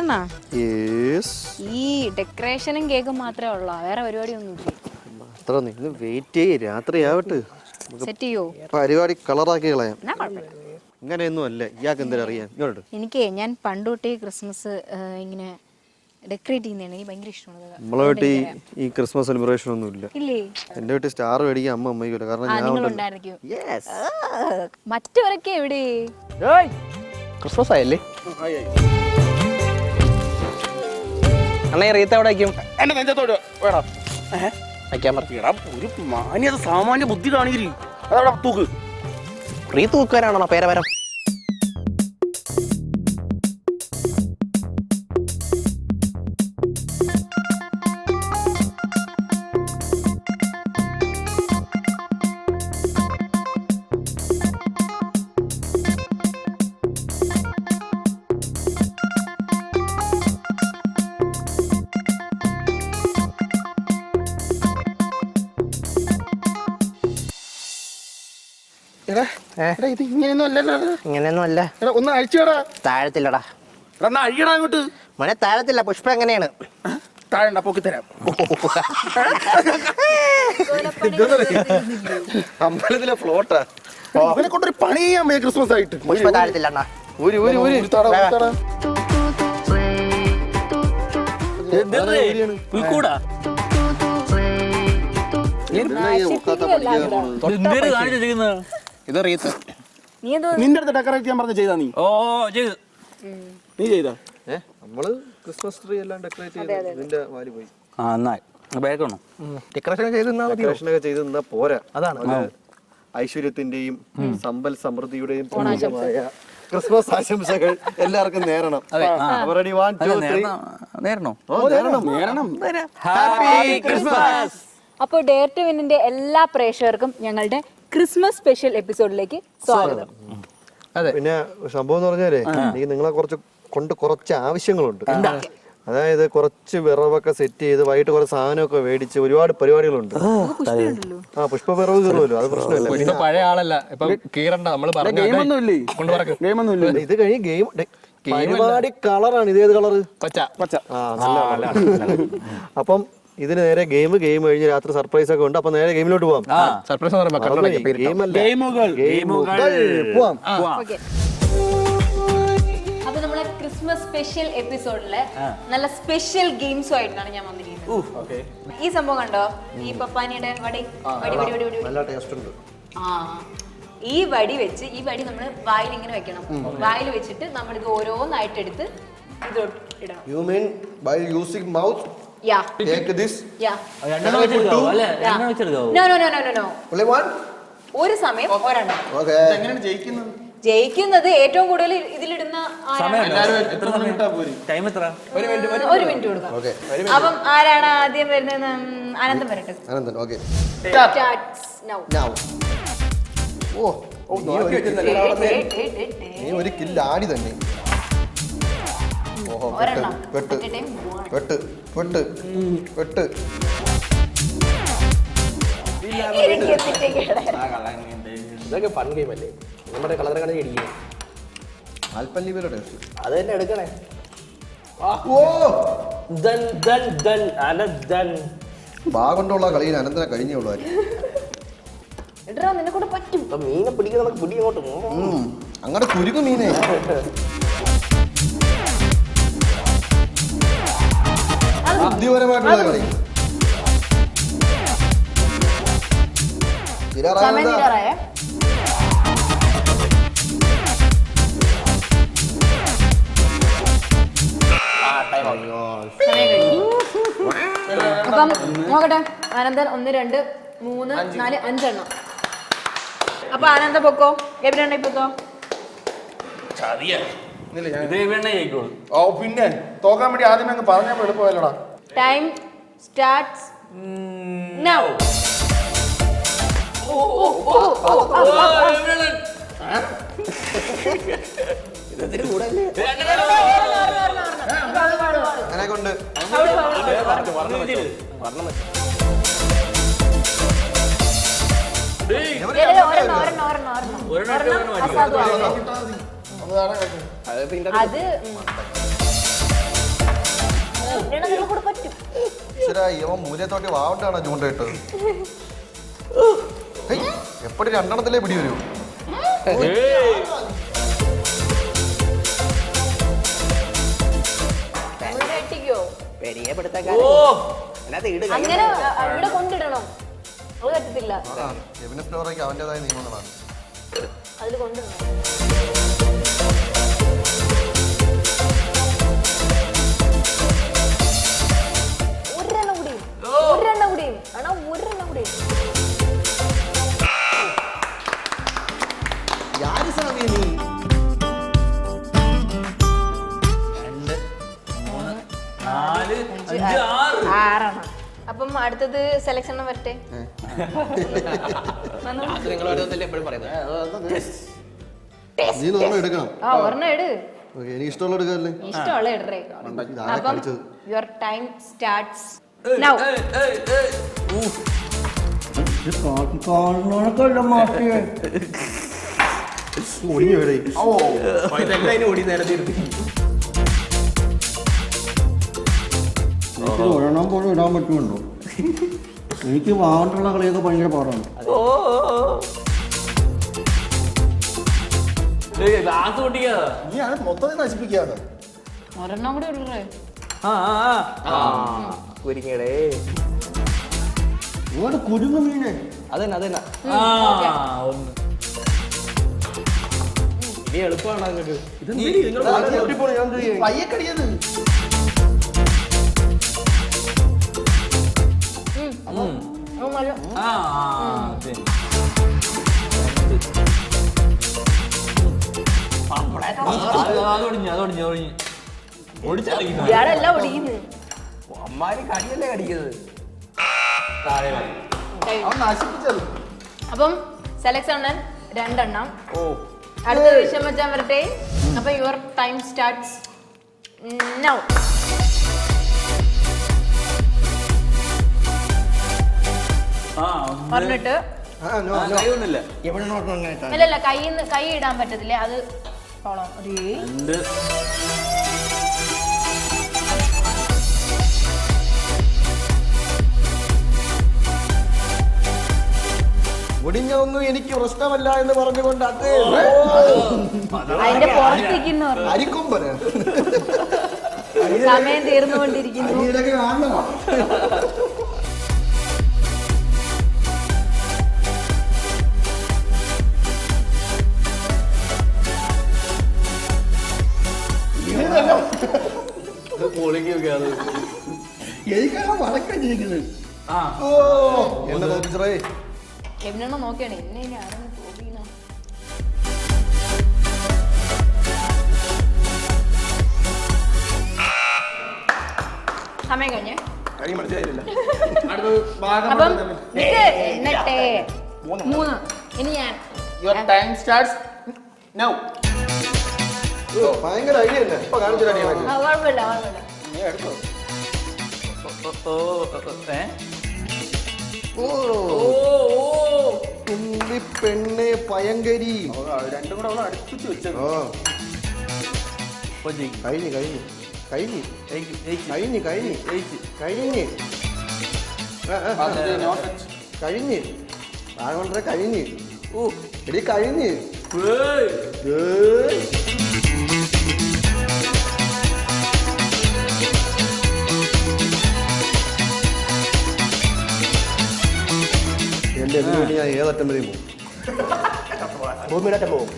റീത്തണ്ണ ഈ ഡെക്കറേഷനും കേക്കും മാത്രമേ ഉള്ളൂ, വേറെ പരിപാടിയൊന്നും അത്ര നിന്ന് വെയിറ്റ് ചെയ്യ്, രാത്രി ആവട്ടെ സെറ്റ് ചെയ്യോ? പരിപാടി കളറാക്കി കളയാം. എന്നാ കുഴപ്പമില്ല. ഇങ്ങനെയൊന്നും അല്ല, ഇയാൾക്ക് എന്തെങ്കിലും അറിയാം. ഇങ്ങോട്ട് എനിക്ക് ഞാൻ പണ്ട് തൊട്ടേ ക്രിസ്മസ് ഇങ്ങനെ ഡെക്കറേറ്റ് ചെയ്യുന്നതാണ് എനിക്ക് ഭയങ്കര ഇഷ്ടമാണ്. നമ്മളെ വീട്ടിൽ ഈ ക്രിസ്മസ് സെലിബ്രേഷൻ ഒന്നും ഇല്ല. ഇല്ലേ? എന്റെ വീട്ടിൽ സ്റ്റാർ മേടിക്കാൻ അമ്മ അമ്മയ്ക്കില്ല, കാരണം നിങ്ങളുണ്ടായിരിക്കും. മറ്റവരൊക്കെ എവിടെ? ക്രിസ്മസ് ആയല്ലേ അണ്ണ? റീത്ത എവിടെ വയ്ക്കും? എന്റെ നെഞ്ചത്തോട് വേണം വയ്ക്കാൻ പറഞ്ഞാ ഒരു മാന്യത സാമാന്യ ബുദ്ധി കാണിക്കില്ല. അതവിടെ തൂക്ക്. റീത്ത് തൂക്കുവാനാണോ പേരവരം? ഇത് ഇങ്ങനെയൊന്നും അല്ലല്ലോ. ഇങ്ങനെയൊന്നും അല്ല. ഒന്ന് അഴിച്ചുടാ. താഴത്തില്ലടാ. എന്നാ അഴിയടാ അങ്ങോട്ട്. മോനെ താഴത്തില്ല, പുഷ്പം എങ്ങനെയാണ്? താഴെ പൊക്കി തരാം. അമ്പലത്തിലെ ഫ്ലോട്ടാ. അവനെ കൊണ്ടൊരു പണി ചെയ്യാൻ വയ്യ ക്രിസ്മസ് ആയിട്ട്. പുഷ്പ താഴത്തില്ല അണ്ണാ. ഇത് റീത്ത്. നിന്റെ അടുത്ത് ഡെക്കറേറ്റ് ചെയ്യാൻ പറഞ്ഞ ചെയ്താ നീ? നീ ചെയ്താ? നമ്മള് ക്രിസ്മസ് ട്രീ എല്ലാം ഡെക്കറേറ്റ് ചെയ്ത് ഇതിന്റെ വാല് പോയി. ഡെക്കറേഷൻ ചെയ്ത് ഡെക്കറേഷനൊക്കെ ചെയ്ത് നിന്നാ പോരാ. അതാണ് ഐശ്വര്യത്തിന്റെയും സമ്പൽ സമൃദ്ധിയുടെയും പൂർണ്ണമായ ക്രിസ്മസ് ആശംസകൾ എല്ലാവർക്കും നേരണം. Ready 1 2 3 happy Christmas. അപ്പോൾ ഡെയർ ടു വിന്നിന്റെ എല്ലാ പ്രേക്ഷകർക്കും ഞങ്ങളുടെ ക്രിസ്മസ് സ്പെഷ്യൽ എപ്പിസോഡിലേക്ക് സ്വാഗതം. പിന്നെ സംഭവം എന്ന് പറഞ്ഞാലേ, എനിക്ക് നിങ്ങളെ കുറച്ച് ആവശ്യങ്ങളുണ്ട്. അതായത് കുറച്ച് വിറവൊക്കെ സെറ്റ് ചെയ്ത് വൈകിട്ട് കുറെ സാധനമൊക്കെ മേടിച്ച് ഒരുപാട് പരിപാടികളുണ്ട്. പുഷ്പ വിറവ് കയറുമല്ലോ, അത് പ്രശ്നമില്ല. പഴയ ആളല്ല, ഇത് കഴിഞ്ഞ് ഗെയിം പരിപാടി കളറാണ്. ഇതേത് കളറ്? പച്ച. അപ്പം ഇതിന് നേരെ ഗെയിം കഴിഞ്ഞ് രാത്രി സർപ്രൈസ് ഒക്കെ ഉണ്ട്. അപ്പൊ നേരെ ഗെയിമിലോട്ട് പോവാം. പോവാം. അപ്പൊ നമ്മളെ ക്രിസ്മസ് സ്പെഷ്യൽ എപ്പിസോഡില് നല്ല സ്പെഷ്യൽ ഗെയിംസും ആയിട്ടാണ് ഞാൻ വന്നിരിക്കുന്നത്. ഈ സംഭവം കണ്ടോ? ഈ പപ്പാനിയുടെ വടി നല്ല ടേസ്റ്റ് ഉണ്ട്. ഈ വടി വെച്ച് ഈ വടി നമ്മൾ വായിൽ ഇങ്ങനെ വെക്കണം. വായിൽ വെച്ചിട്ട് നമ്മൾ ഇത് ഓരോന്നായിട്ട് എടുത്ത് ഇത് ഇടണം. You mean by using mouth? Yeah. Take this. Yeah. No. Only one? ഒരു സമയം ഒരെണ്ണം. Okay. എങ്ങനെയാണ് ജയിക്കുന്നത്? ജയിക്കുന്നത് ഏറ്റവും കൂടുതൽ ഇതിലിടുന്ന ഒരു മിനിറ്റ് കൊടുക്കാം. അപ്പം ആരാണ് ആദ്യം വരുന്നത്? അനന്തം വരട്ടെ. അനന്തൻ. ഓക്കെ. നീ ഒരു കില്ല് ആടി തന്നെ. ഇതൊക്കെ ഫൺ ഗെയിം അല്ലേ? നമ്മുടെ കളർ കണക്ക് ഇടിക്കും. അത് തന്നെ എടുക്കണേ. ഭാഗണ്ടുള്ള കളിയിൽ അനന്തനെ കഴിഞ്ഞേ ഉള്ളൂ. നിന്നെ കൂടെ പറ്റും. മീനെ പിടിക്കുന്ന നമുക്ക് പിടി അങ്ങോട്ട് അങ്ങനെ കുരുക്കും മീനെ. ബുദ്ധിപരമായിട്ടുള്ള കളി. അപ്പം നോക്കട്ടെ. ആനന്ദൻ 1 2 3 4 5 എണ്ണം. അപ്പൊ ആനന്ദ പൊക്കോ, എവിടെ പൊക്കോ. പിന്നെ തോക്കാൻ വേണ്ടി ആദ്യമേ അങ്ങ് പറഞ്ഞപ്പോ എളുപ്പമല്ലടാ. Time starts now. അത് കൂടെ പറ്റും. ഇവൻ മൂലത്തോട്ടി വാവണ്ടാണോ ചൂണ്ടയിട്ടത്? എപ്പോഴും രണ്ടെണ്ണത്തിലേ പിടി വരൂ. അങ്ങനെ ഇവിടെ കൊണ്ടിടണം. അത് പറ്റത്തില്ല. അവന്റേതായ നിയമങ്ങളാണ്. അതിൽ കൊണ്ടിടണം. ഒരെണ്ണം കൂടിയും ആണോ? ഒരെണ്ണം കൂടിയും. ആറെണ്ണം. അപ്പം അടുത്തത് സെലക്ഷൻ വരട്ടെ. എടുക്കണം. ഒരെണ്ണം എടു. എനിക്ക് ഇഷ്ടമുള്ള എടുക്കാല്ലേ? ഇഷ്ടമുള്ള ഇടറേ. അപ്പം യുവർ ടൈം സ്റ്റാർട്ട്സ് നൗ. ഒടിഞ്ഞു വരെ. ഒരെണ്ണം പോലും ഇടാൻ പറ്റുമല്ലോ. എനിക്ക് വാങ്ങാനുള്ള കളിയൊക്കെ ഭയങ്കര പാടാണ്. നീ അത് മൊത്തത്തിൽ നശിപ്പിക്കാതെ. ഒരെണ്ണം കൂടി ഇടറേ. ഒരുപാട് കുരുങ്ങ് മീനെ. അതന്നെ ഇനി എളുപ്പമാണ് അങ്ങോട്ട്. പയ്യക്കടിയത്. ഇയാളെല്ലാം ഒടിക്കുന്നു. അമ്മാര് കടിയല്ലേ കടിക്കുന്നത്. അവൻ നശിപ്പിച്ചത്. അപ്പം സെലക്ഷൻ രണ്ടെണ്ണം. അടുത്ത വിഷയം വെച്ചാൽ വരട്ടെ. അപ്പൊ യുവർ ടൈം സ്റ്റാർട്ട്സ് നൗ. പറഞ്ഞിട്ട് അല്ലല്ല കൈ ഇടാൻ പറ്റത്തില്ല. അത് ഒടിഞ്ഞൊന്നും എനിക്ക് പ്രശ്നമല്ല എന്ന് പറഞ്ഞുകൊണ്ട് അത് അതിന്റെ പുറത്തേക്കുന്നു. അരിക്കൊമ്പന സമയം തീർന്നുകൊണ്ടിരിക്കുന്നു. ഇതൊക്കെ കാണണോ? എനിക്കാണ് വടക്കം ജീവിക്കുന്നത്. എന്നെ തോപ്പിച്ചറേ. എവിടെയാണോ നോക്കിയാണ് എന്നെ ഇനി ആരെന്ന് തോന്നിയോ. സമയം കഴിഞ്ഞേ. അപ്പം ഇത് എന്നിട്ടേ 3. ഇനി ഞാൻ. Your time starts now. ഭയങ്കര ഐഡിയ തന്നെ. ഇപ്പൊ കാണിച്ചു തരാം. കുഴപ്പമില്ല. നീ എടുത്തോ. തുമ്പി പെണ്ണെ പയങ്കരി. രണ്ടും കൂടെ അവളെ അടുപ്പിച്ച് വെച്ചത്. കഴിഞ്ഞു രാഘവന്റെ കഴിഞ്ഞ് എടി കഴിഞ്ഞ്. എന്റെ ഇതിന് വേണ്ടി ഞാൻ ഏതറ്റം വരെയും പോകും. ഭൂമിയിലറ്റം പോകും.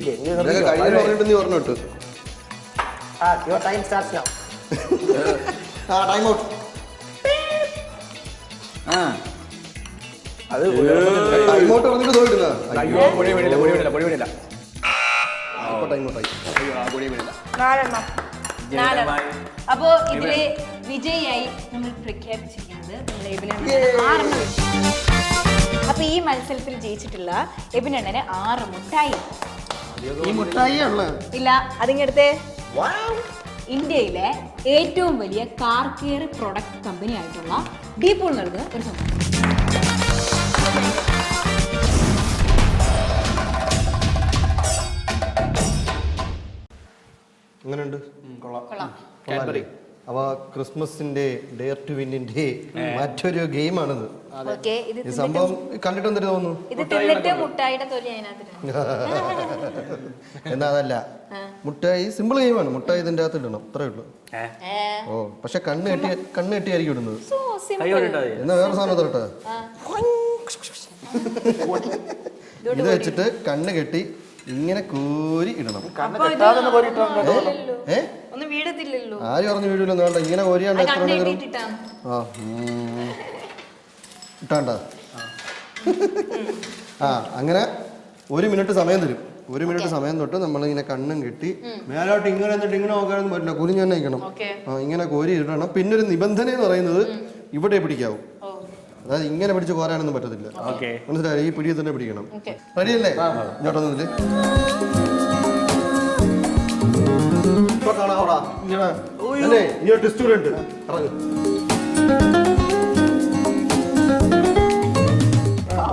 കഴിഞ്ഞെന്ന് പറഞ്ഞിട്ട് നീ പറഞ്ഞിട്ട് your time starts now. Time out. അത് ടൈം ഔട്ട് പറഞ്ഞിട്ട് തോന്നിട്ടുന്ന പൊടി വീണില്ല. ടൈം ഔട്ടായി. 4. അപ്പോ ഇതിലെ വിജയിയായി നമ്മൾ പ്രഖ്യാപിച്ചിരിക്കുന്നത് അപ്പൊ ഈ മത്സരത്തിൽ ജയിച്ചിട്ടുള്ള എബിനണ്ണന് 6 മുട്ടായി. ഈ മുട്ടായി ഇല്ല, അതിങ്ങടുത്ത് ഇന്ത്യയിലെ ഏറ്റവും വലിയ കാർ കെയർ പ്രൊഡക്റ്റ് കമ്പനി ആയിട്ടുള്ള ഡീപോൾ നൽകുന്ന ഒരു സംഭവം. എങ്ങനെയുണ്ട്? കൊള്ളാം. കാഡ്ബറി. അപ്പൊ ക്രിസ്മസിന്റെ ഡെയർ ടു വിന്നിന്റെ മറ്റൊരു ഗെയിമാണിത്. ഓക്കെ, ഇത് ഈ സംഭവം കണ്ടിട്ട് എന്തൊരു തോന്നുന്നു? ഇത് തിന്നിട്ട് മുട്ടായിയുടെ തൊലി അതിനകത്ത് എന്നാ അതല്ല, മുട്ടായി സിമ്പിൾ ഗെയിമാണ്. മുട്ടായി ഇതിന്റെ അകത്ത് ഇടണം, അത്രേ ഉള്ളൂ. ഓ, പക്ഷെ കണ്ണ് കെട്ടിയായിരിക്കും ഇടുന്നത്. So simple. എന്നാ വേറെ സാധനം തരട്ടെ. ഇത് വെച്ചിട്ട് കണ്ണ് കെട്ടി ഇങ്ങനെ കോരി ഇടണം. ഒന്നും വീഴത്തില്ലല്ലോ. ആര് പറഞ്ഞു വീടില്ലെന്ന് വേണ്ട, ഇങ്ങനെ കോരിയാണ്ട് എത്ര നേരം ആ ഇട്ടാണ്ട. ആ, അങ്ങനെ 1 മിനിറ്റ് സമയം തരും. 1 മിനിറ്റ് സമയം തൊട്ട് നമ്മളിങ്ങനെ കണ്ണും കെട്ടി മേലോട്ട് ഇങ്ങനെ എന്നിട്ട് ഇങ്ങനെ നോക്കാനൊന്നും പറ്റില്ല, കുനിഞ്ഞു തന്നെ നിൽക്കണം. ആ, ഇങ്ങനെ കോരി ഇടണം. പിന്നെ ഒരു നിബന്ധന എന്ന് പറയുന്നത് ഇവിടെ പിടിക്കാവും. അതായത് ഇങ്ങനെ പിടിച്ച് കോരാനൊന്നും പറ്റത്തില്ല, മനസ്സിലായി? ഈ പിടിയിൽ തന്നെ പിടിക്കണം. റെഡിയല്ലേ? ഇങ്ങോട്ടൊന്നില്ലേ ഇപ്പൊ കാണാവടാ. ഇങ്ങനെ അല്ലേ, ഇനി ഒരു ടെസ്റ്റ് കൂടെ ഉണ്ട്. ഇറങ്ങ്.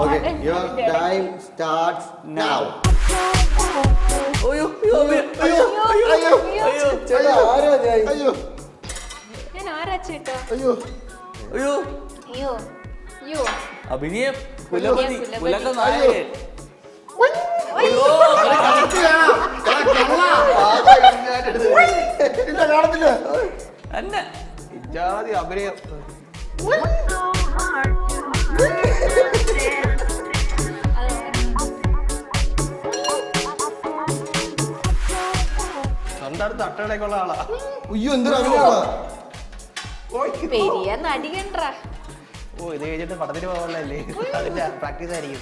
Okay, your time starts now. ഞാൻ ആരാ ചേട്ടാ? അയ്യോ അഭിനയം പുലപതി. കാണത്തില്ല ജാതി അഭിനയം. സ്വന്തം തട്ടടേക്കുള്ള ആളാ. അയ്യോ, എന്തൊരു അഭിനയമാ. പെരിയ നടികണ്ട. ഓ, ഇത് കഴിഞ്ഞിട്ട് പടത്തിന് പോകാനല്ലേ, അതിന്റെ പ്രാക്ടീസ് ആയിരിക്കും.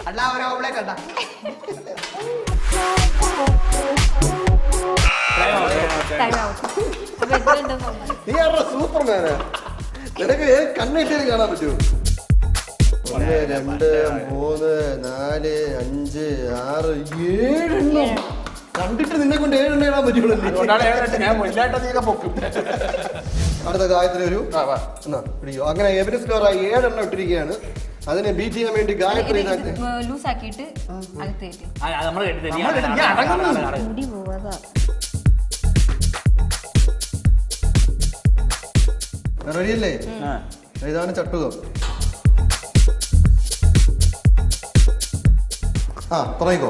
അല്ല, അവരെ കണ്ട നീ ആരുടെ സൂപ്പർമാനാ? നിനക്ക് കണ്ണ് കെട്ടിയത് കാണാൻ പറ്റുമോ? 1 2 3 4 5 6 7 എണ്ണം കണ്ടിട്ട് നിന്നെ കൊണ്ട് 7 എണ്ണം ഇടാൻ പറ്റുള്ളൂ. അടുത്ത ഗായത്രി ഒരു പിടിക്കോ. അങ്ങനെ എവരി സ്കോർ 7 എണ്ണം ഇട്ടിരിക്കുകയാണ്. അതിനെ ബീറ്റ് ചെയ്യാൻ വേണ്ടി ഗായത്രി ലൂസ് ആക്കിയിട്ട് അകത്തേക്ക് മുടി പോവാതാ. റെഡിയല്ലേ? ഇതാണ് ചട്ടുകം. ആ, തുടങ്ങിക്കോ.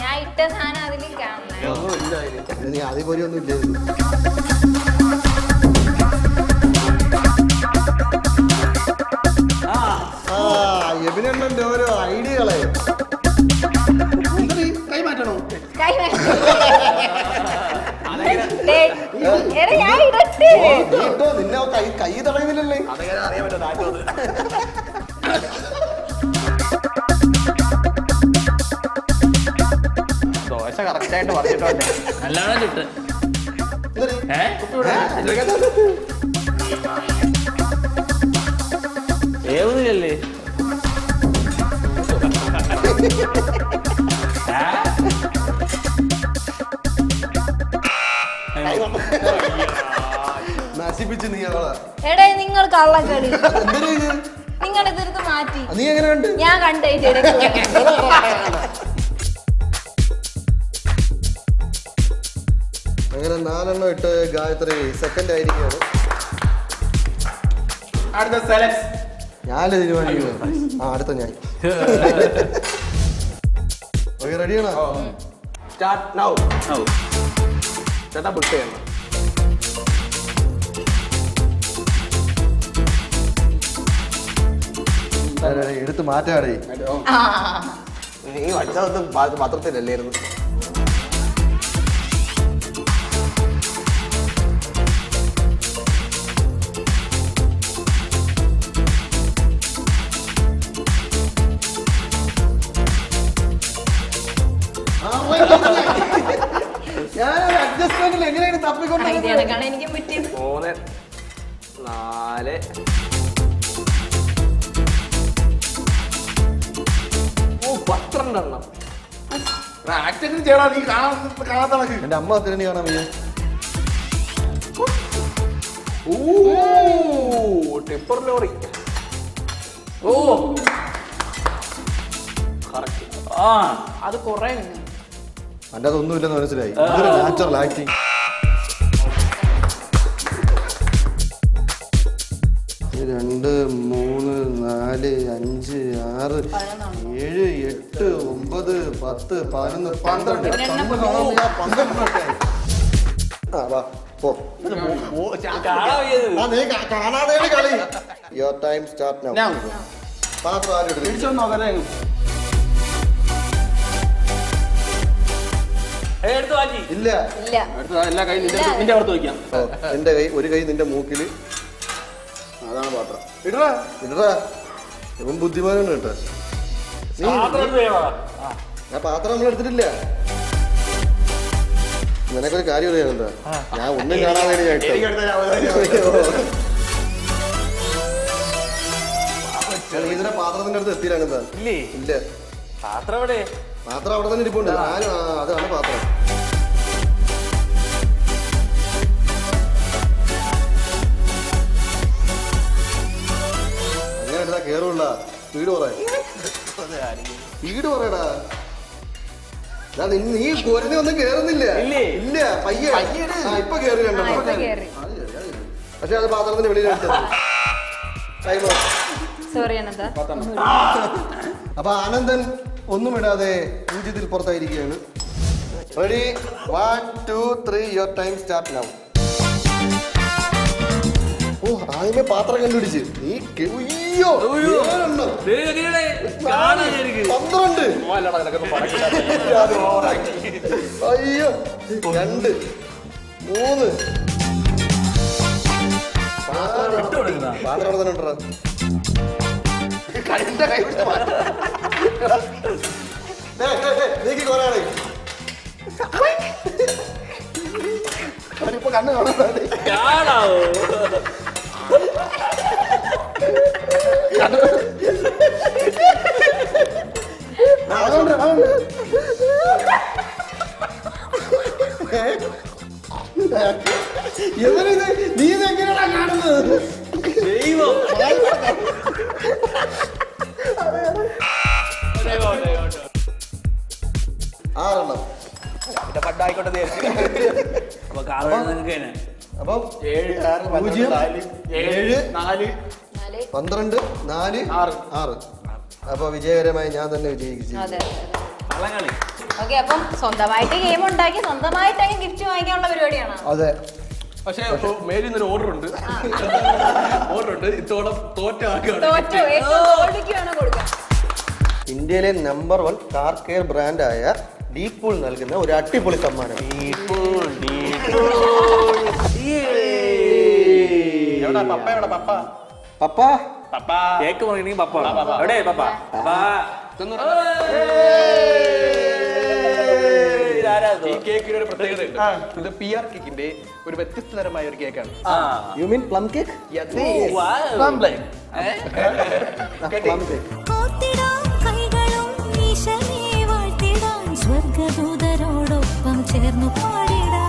ഞാൻ ഇട്ട സാധനം അതിൽ കാണുന്നത്. നീ ആദ്യം പോലെ ഒന്നും ഇല്ല. എബിനെണ്ണന്റെ ഓരോ ഐഡിയകളെ കൈ മാറ്റണോ? നിന്നെ കൈ തടയുന്നില്ലല്ലേ? അറിയാൻ പറ്റും. ദോശ കറക്റ്റായിട്ട് പറഞ്ഞിട്ടുണ്ട്. നല്ലോണം ചുട്ട് ഏവുന്നില്ലല്ലേ? നശിപ്പിച്ച് നീ അവളെ. എടേ, നിങ്ങൾ കള്ളക്കളി. നിങ്ങൾ ഇതെടുത്ത് മാറ്റി. നീ എങ്ങനെ കണ്ട്? ഞാൻ കണ്ടേറ്റ് അങ്ങനെ 4 എണ്ണം ഇട്ട് ഗായത്രി സെക്കൻഡ് ആയിരിക്കുകയാണ്. ഞാൻ തീരുമാനിക്കുന്നത്. ആ, അടുത്ത ഞാൻ. ഓക്കെ, റെഡിയാണോ? Start now. ചേട്ടാ പുഷ് ചെയ്യണം. എടുത്ത് മാറ്റാടേ. നീ വച്ചതൊന്നും പത്രത്തിലല്ലായിരുന്നു. ഞാനൊരു അഡ്ജസ്റ്റ്മെന്റിൽ എങ്ങനെയാണ് തപ്പിക്കൊണ്ട് എനിക്ക് പറ്റിയത്. 3 4 12 എണ്ണം. ചെയ്യണം. നീ കാണാത്ത എന്റെ അമ്മ തിരഞ്ഞു കാണാൻ വയ്യ. Tipper lorry. ഓ അത് കൊറേ ഉണ്ട്. അതിൻ്റെ അതൊന്നുമില്ലെന്ന് മനസ്സിലായി. Natural acting. രണ്ട് മൂന്ന് നാല് അഞ്ച് ആറ് 7 8 9 10 11 12 കാണാതെ കളി. Your time start now. പാത്രം ആരും എടുത്ത് പിടിച്ചോണ്ട് നോക്കല്ലേ? ഇല്ല. ഇല്ല. അടുത്ത എല്ലാ കൈ നിന്റെ പുറത്ത് വയ്ക്കാം. എന്റെ കൈ ഒരു കൈ നിന്റെ മൂക്കില്. അതാണ് പാത്രം. ഇടറാ ഇവൻ ബുദ്ധിമാനാണ് കേട്ടോ. ഞാൻ പാത്രം നമ്മൾ എടുത്തിട്ടില്ല. നിനക്കൊരു കാര്യം അറിയാനെന്താ, ഞാൻ ഒന്നും കാണാതെ ഞാൻ ഇട്ടു. ഇതിനെ പാത്രത്തിന്റെ അടുത്ത് എത്തിയില്ലാണെന്താ? ഇല്ല. പാത്രം അവിടെ തന്നെ ഇരിപ്പുണ്ട്. അതാണ് പാത്രം. അങ്ങനെ എടുത്താ കേറുള്ള സ്പീഡ് പറയടാ. നീ കുരഞ്ഞ് ഒന്നും കേറുന്നില്ല. ഇല്ല പയ്യെ. ഇപ്പൊ കേറി രണ്ടെണ്ണം. പക്ഷെ അത് പാത്രത്തിന്റെ വെളിയിൽ എടുത്തത്. സോറി അനന്ത. അപ്പൊ ആനന്ദൻ ഒന്നും ഇടാതെ പൂജ്യത്തിൽ പുറത്തായിരിക്കുകയാണ്. Ready 1 2 3 your time start now. ഓ ആദ്യമേ പാത്രം കണ്ടുപിടിച്ച് നീ 12. അയ്യോ 2 3 പാത്രം അവിടെ തന്നെ ഉണ്ടോ? നീക്ക് കൊറേ ഇപ്പൊ കണ്ണ് കാണാവോ? നീ ഇതെങ്ങനെയാ കാണുന്നത്? ആറെണ്ണം. അപ്പം 7 0 7 4 12 4 6. അപ്പൊ വിജയകരമായി ഞാൻ തന്നെ വിജയിച്ചു. അതെ. ഓക്കെ, അപ്പം സ്വന്തമായിട്ട് ഗെയിം ഉണ്ടാക്കി സ്വന്തമായിട്ട് ഗിഫ്റ്റ് വാങ്ങിക്കാനുള്ള പരിപാടിയാണ്. അതെ. പക്ഷേ മേലിൽ നിന്നൊരു ഓർഡർ ഉണ്ട്. ഇത്തോളം തോറ്റു ഏറ്റവും തോൽവിക്കാണ് കൊടുക്കുക. ഇന്ത്യയിലെ നമ്പർ 1 കാർ കെയർ ബ്രാൻഡായ ഡീപൂൾ നൽകുന്ന ഒരു അടിപൊളി സമ്മാനം. കേക്ക് മുറിക്കണമെങ്കിൽ പപ്പ എവിടെ? പപ്പ ഈ കേക്കിന് ഒരു പ്രത്യേകത ഉണ്ട്. ഇത് PR കേക്കിന്റെ ഒരു വ്യത്യസ്ത തരമായ ഒരു കേക്കാണ്. You mean plum cake? Plum cake. സ്വർഗദൂതരോടൊപ്പം ചേർന്നു പാടിടാം.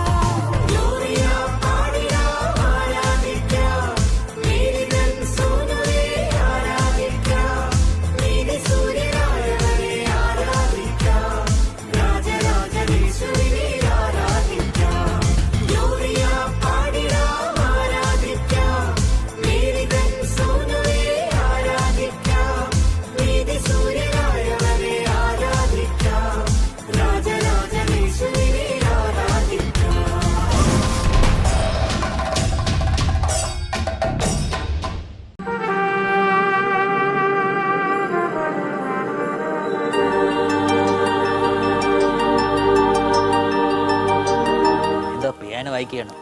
വായിക്കുകയാണ്.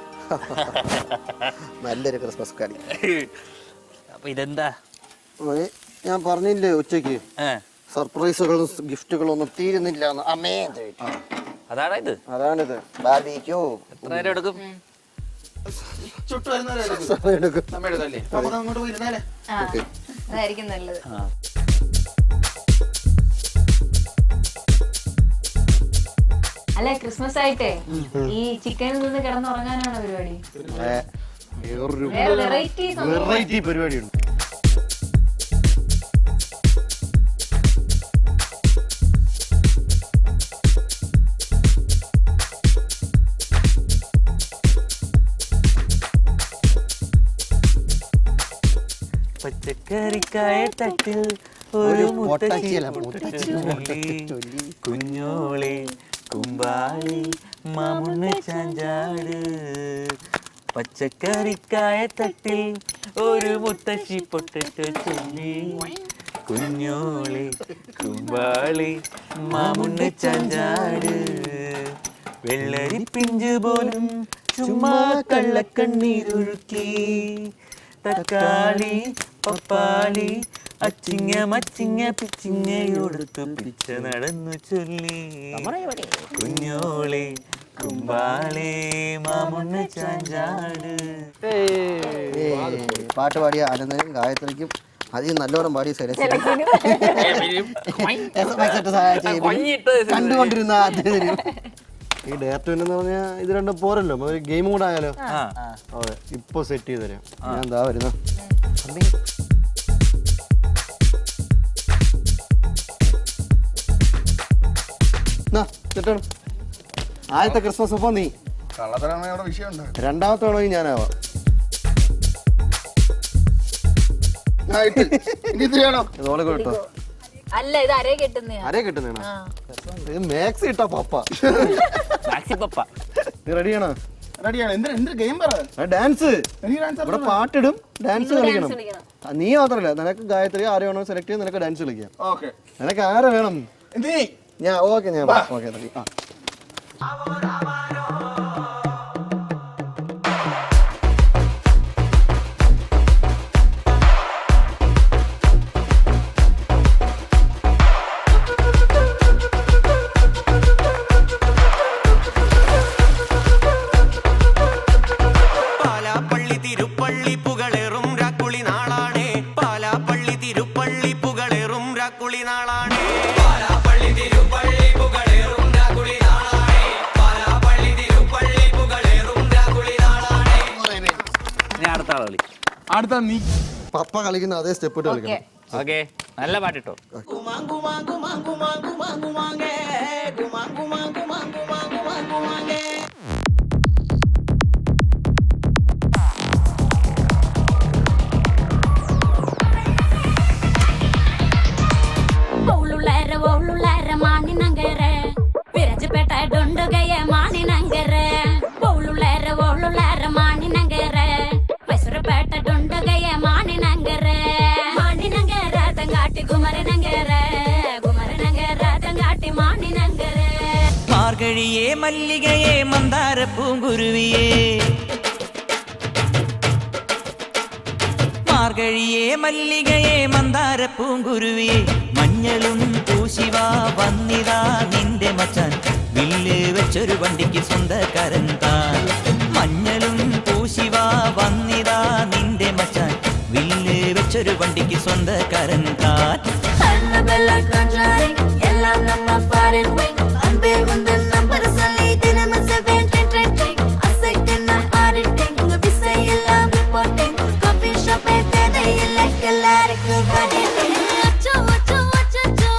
നല്ലൊരു ക്രിസ്മസ് കാർഡ്. അപ്പൊ ഇതെന്താ? ഞാൻ പറഞ്ഞില്ലേ ഉച്ചക്ക് സർപ്രൈസുകളും ഗിഫ്റ്റുകളും ഒന്നും തീരുന്നില്ല. അതാണോ ഇത്? അതാണിത്. ബാർബിക്യൂ. എത്ര നേരം എടുക്കും? അതായിരിക്കും നല്ലത്. അല്ലെ ക്രിസ്മസ് ആയിട്ടേ ഈ ചിക്കനിൽ നിന്ന് കിടന്നുറങ്ങാനാണ് പരിപാടി. വേറൊരു വെറൈറ്റി വെറൈറ്റി പരിപാടിയുണ്ട്. പച്ചക്കറിക്കായ തട്ടിൽ ഒരു കുഞ്ഞോളെ കുമ്പാളി മാമുണ്ണ ചാഞ്ചാട്. പച്ചക്കറിക്കായ തട്ടിൽ ഒരു മുത്തശ്ശി പൊട്ടിട്ട് ചൊല്ലി കുഞ്ഞോളെ കുമ്പാളി മാമുണ്ണ ചാഞ്ചാട്. വെള്ളരി പിഞ്ച് പോലും ചുമ്മാ കള്ളക്കണ്ണീരൊഴുക്കി തക്കാളി പപ്പാളി അച്ചിങ്ങ മച്ചിങ്ങ പിച്ചിങ്ങയോടുത്തു പിച്ച നടന്നു ചൊല്ലി കുഞ്ഞോളെ കുമ്പാളേ മാമുണ്ണ ചാഞ്ചാട്. പാട്ട് പാടിയ അനന്തനും ഗായത്രിക്കും അധികം നല്ലോണം പാടി കണ്ടുകൊണ്ടിരുന്ന അദ്ദേഹത്തിനും. ഈ ഡയറക്ടർ എന്ന് പറഞ്ഞാൽ ഇത് രണ്ടും പോരല്ലോ, ഒരു ഗെയിം കൂടെ ആയാലോ? അതെ, ഇപ്പൊ സെറ്റ് ചെയ്ത് തരാം. ഞാൻ എന്താ വരുന്ന സെറ്റാണ്. ആദ്യത്തെ ക്രിസ്മസ് ഒപ്പം നീ, രണ്ടാമത്തെ വേണമെങ്കിൽ ഞാനാവാം. ഇതോളെ കേട്ടോ, അല്ല ഇത് അരേ കെട്ടുന്ന ആരെ കിട്ടുന്നേണോ? ഇത് മാക്സ് ഇട്ടാ പപ്പ. മാക്സി പപ്പ നീ റെഡിയാണോ? റെഡിയാണ്. എന്ത് ഗെയിം പറ? ഡാൻസ്. എനിക്ക് ഡാൻസ് ഇവിടെ പാട്ടിടും, ഡാൻസ് കളിക്കണം. നീ മാത്രല്ല, നിനക്ക് ഗായത്രി ആരെ വേണോ സെലക്ട് ചെയ്ത് നിനക്ക് ഡാൻസ് കളിക്കാം. ഓക്കെ. നിനക്ക് ആരെ വേണം? നീ. ഞാൻ ഓക്കെ, ഞാൻ ഓക്കെ റെഡി. ആ അടുത്ത നീ. പപ്പ കളിക്കുന്ന അതേ സ്റ്റെപ്പ് ഇട്ട് കളിക്കണം. ഓക്കെ, നല്ല പാട്ടിട്ടോ. മാണിനങ്കര വിരജപേട്ട ഡൊണ്ടുകയ മാണിനങ്കര മാണിനങ്കര മൈസൂരപേട്ട ഡൊണ്ടുകയ മാണിനങ്കര മാണിനങ്കര തങ്കാട്ടി കുമരനങ്കര തങ്കാട്ടി മാണിനങ്കര. മാർഗഴിയേ മല്ലികയെ മന്ദാര പൂങ്കുരുവിയേ മാർഗഴിയേ മല്ലികയെ മന്ദാര പൂങ്കുരുവിയെ മഞ്ഞളും പൂശിവാ വന്നിതാ നിന്റെ മച്ചാൻ വില്ല് വെച്ചൊരു വണ്ടിക്ക് സ്വന്തക്കാരൻ താൻ. മഞ്ഞളും പൂശിവാ വന്നിതാ നിന്റെ മച്ചാൻ വില്ല് വെച്ചൊരു വണ്ടിക്ക് സ്വന്തക്കാരൻ താൻ. എല്ലാം നമ്മ ഫാരൻ അൻപേ വന്ന നമ്പർ சொல்லி தினமும் 7 ட்ரெண்டிங் அசைக்கன ஆடிட்டிங் உங்க பிசை எல்லாம் ரிப்போர்ட்டிங் காபி ஷாப் ஏதே இல்ல எல்லாருக்கும் படிட்டிங் அச்சோ அச்சோ அச்சோ அச்சோ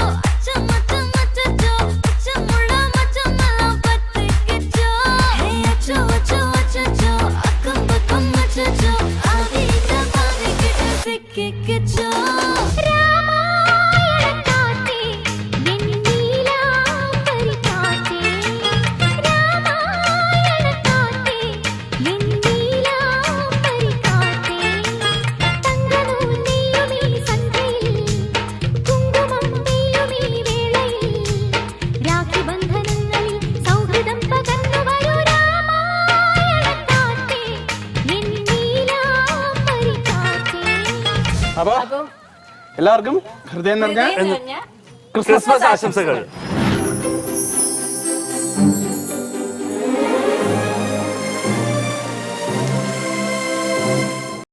அச்சோ அச்சோ முள்ள மச்சமெல்லாம் பத்திக்கிச்சோ ஹே அச்சோ அச்சோ அச்சோ அக்கம் பக்கம் அச்சோ ஆதிட்ட பாதிக்கிட்டு சிக்கிக்கிச்சோ. അപ്പൊ എല്ലാവർക്കും ഹൃദയം നിറഞ്ഞ ക്രിസ്മസ് ആശംസകൾ.